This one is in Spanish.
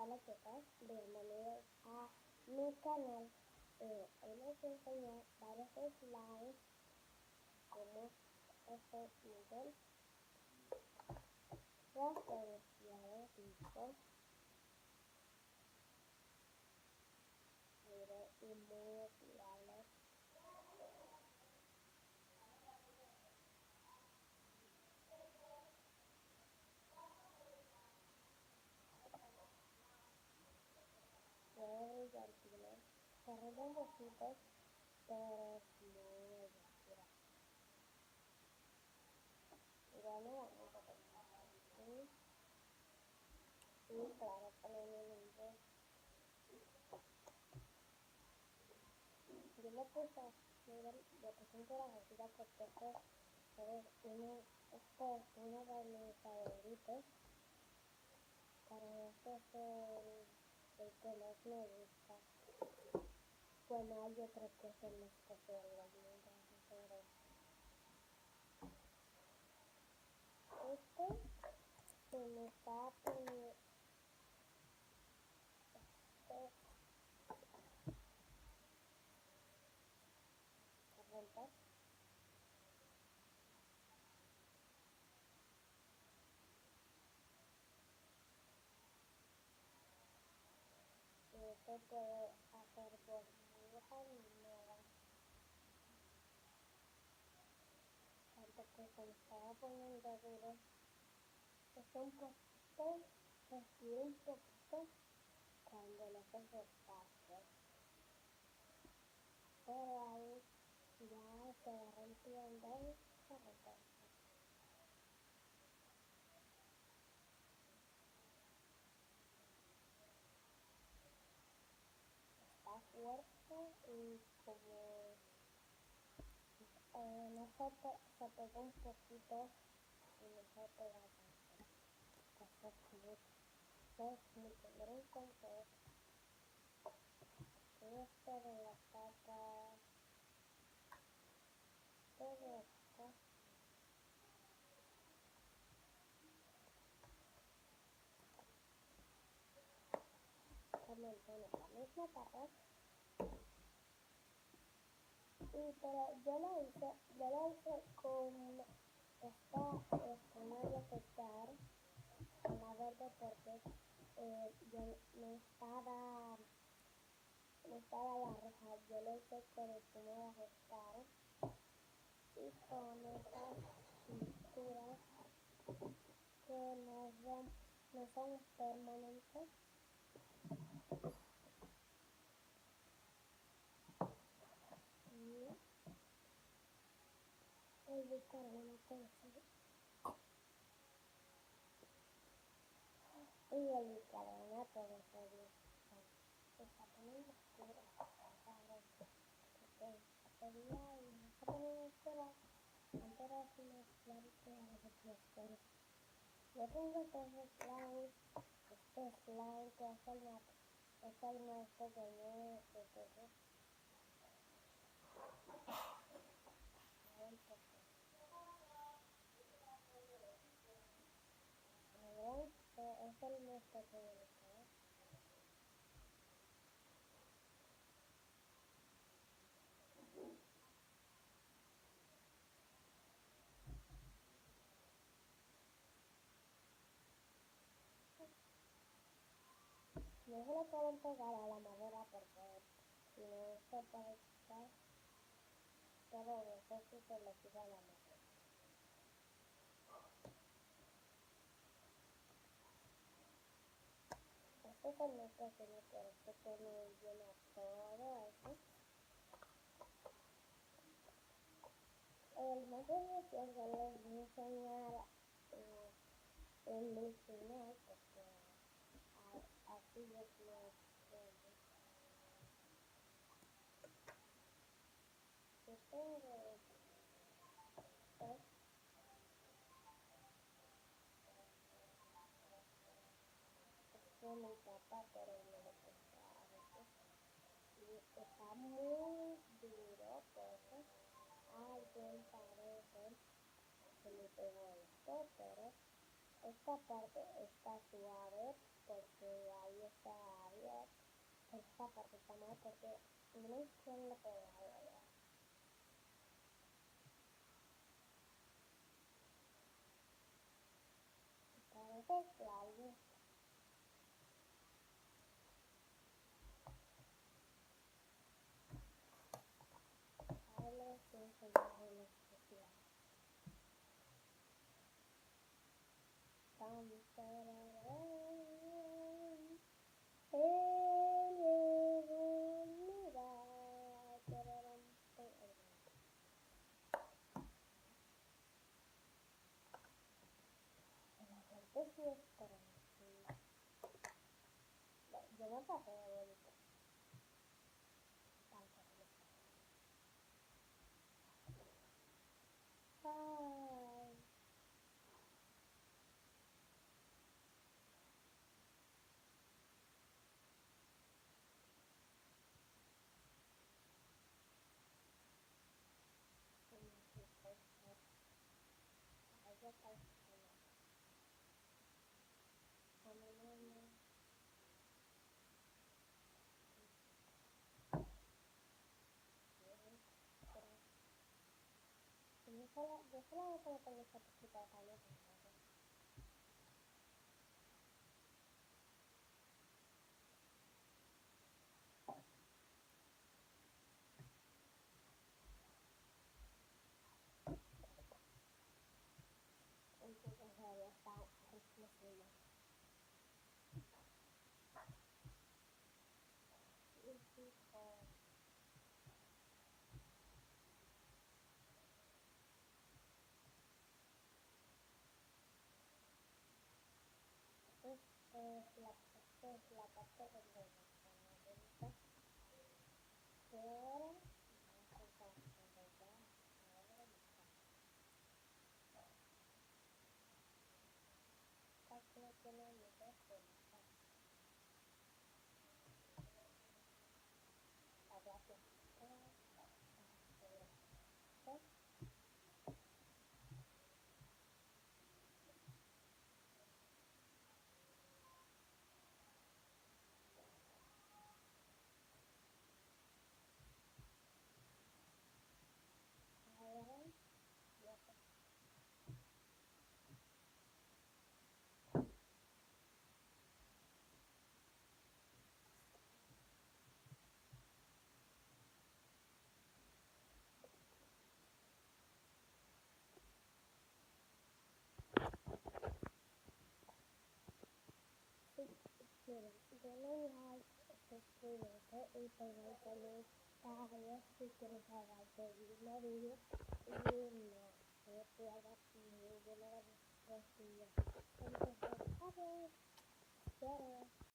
Hola chicos, bienvenidos a mi canal. Hoy les voy a enseñar varios slimes como este nivel. Ya estoy listo. Mire, y muy amigables. Muy brillantines. Se arreglan poquitos, pero es muy divertido. Y bueno, vamos a comenzar así. Y claro, poner mi nombre. Yo le puse, miren, le puse un corazoncito porque este es uno de mis favoritos. Para este es el que más me gusta. Bueno, hay otro que es el especial igualmente, pero este se me está poniendo romper. Y este puede hacer burbujas ni nada. Tanto que se me estaba poniendo duro. Es un poquito, se estira un poquito cuando le haces espacio. Pero ahí ya se va rompiendo y se rompe. Está fuerte y como no se pega un poquito y no se pega tanto. Entonces es mucho. Miren cuánto es. Y este de la tapa, todo esto. También tiene la misma tapa. Pero yo lo hice con esta espuma de afeitar, con la verde, porque yo no estaba la roja. Yo lo hice con espuma de afeitar y con estas pinturas que no son permanentes. Y el bicarbonato de sodio. Y el bicarbonato de sodio se está poniendo oscuro. Porque este día no está poniendo oscuro. Antes era así más clarito y ahora es más oscuro. Yo tengo tres slimes. Este slime que es el más pequeño de todos. Es el más pequeño de todos. No se lo pueden pegar a la madera porque si no se puede quitar, pero no sé si se le quita a la madera. Este es el más pequeño, pero este tiene llena todo eso. El más gracioso les voy a enseñar el final porque así es más grande. Yo tengo este mi papá, pero no lo puse a veces. Y está muy duro, pues alguien parece que me pegó esto, pero esta parte está suave porque ahí esta parte está mal porque miren quién lo pegado allá. Entonces la luz. Ahora le voy a enseñar una especial. La gente sí es tranquila. Yo me pasé de bonito. Ay. Yo solamente no tengo esta chiquita de calor. Entonces ya está riquísima. Esta es la parte donde está. Y ahora vamos a cortar ahora casi no tiene ni dos puntas. Gracias. Ahora ya está. Miren, denle like, suscríbete y pongan comentarios si quieres haga el mismo vídeo y no se pierda ninguno de nuestros vídeos. Entonces, adiós, quiero.